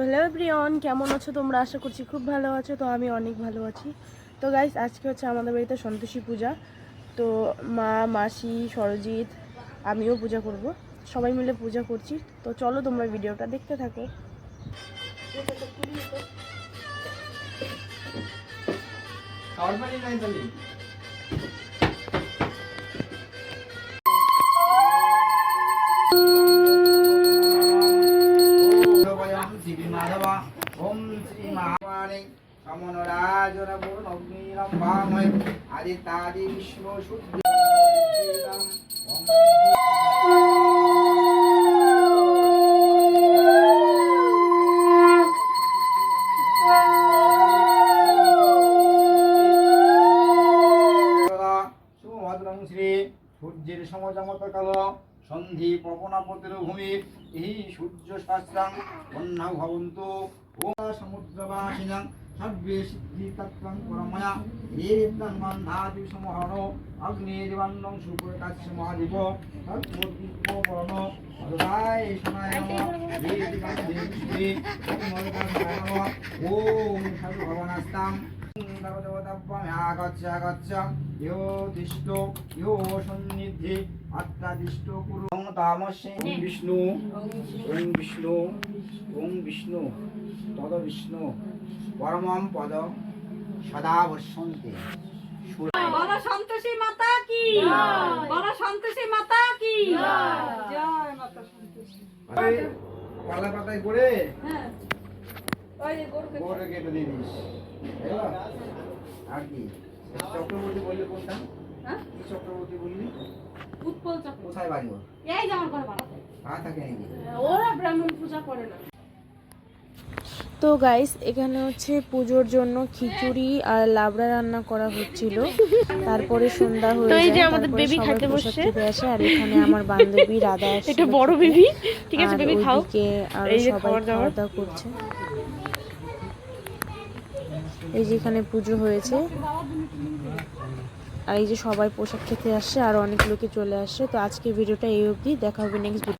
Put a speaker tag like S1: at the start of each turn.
S1: Hello everyone, কেমন আছো তোমরা? আশা করছি খুব ভালো আছো। তো আমি অনেক ভালো আছি। তো গাইস, আজকে হচ্ছে আমাদের বাড়িতে সন্তোষী পূজা। তো মা, মাসি, সরজিৎ, আমিও পূজা করব, সবাই মিলে পূজা করছি। তো চলো তোমরা ভিডিওটা দেখতে থাকো।
S2: ओम श्री महावाणी समनराजन पूर्णग्निरं वामय आदितादि विष्णु शुद्धि सुभद्रं श्री सूर्येर समजमतकाल सन्धि पवनापतिर भूमि এই সূর্য শাস্ত্রাং বন্যা ভবন্তু ওম সমুদ্রবাসিনাং সর্বে সিদ্ধি তত্ত্বং পরময়া এতং গন্ধাদি সমহর অগ্নির্বাণং সুপ্রকাশ্য মহাদেব সর্বদিব্য বর্ণ অদায় শনায় বেদিকাং দেবী ওম সাধু ভবনাস্তাম आगच्छ आगच्छ यो तिष्ठो यो सन्निधि अत्तादिष्ट कुरु तामस्य ओम विष्णु ओम विष्णु तद विष्णु परमं पद सदा वर्षन्ते।
S3: বলো সন্তোষী মাতা কি, বলো সন্তোষী মাতা কি জয়। মাতা সন্তোষী
S2: পালা পাতায় করে
S3: হ্যাঁ ওই
S2: গরুকে কেটে দিয়ে দিস। আর কি চক্রবর্তী বললি কোনটা?
S3: হ্যাঁ
S2: কি চক্রবর্তী বললি?
S3: উৎপল চক্র।
S2: কোথায় বাড়ি ওর?
S3: এই যে আমার ঘরে বাড়াতে
S2: থাকে নাকি?
S3: ওরা ব্রাহ্মণ পূজা করে না।
S1: তো গাইস, এখানে হচ্ছে পুজোর জন্য খিচুড়ি আর লাবড়া রান্না করা হচ্ছিল। তারপরে সন্ধ্যা হয়ে যায়।
S4: যে আমাদের বেবি খাইতে বসছে
S1: আসে, আর এখানে আমার বান্ধবী রাধা আসছে।
S4: এটা বড় বেবি, ঠিক আছে বেবি খাও।
S1: আর
S4: এই যে
S1: সবাই
S4: খাবার দাবার
S1: খাওয়া দাওয়া করছে। এই যে এখানে পুজো হয়েছে, আর এই যে সবাই প্রসাদ খেতে আসছে, আর অনেক লোকে চলে আসছে। তো আজকে ভিডিওটা এই অবধি, দেখা হবে নেক্সট ভিডিও।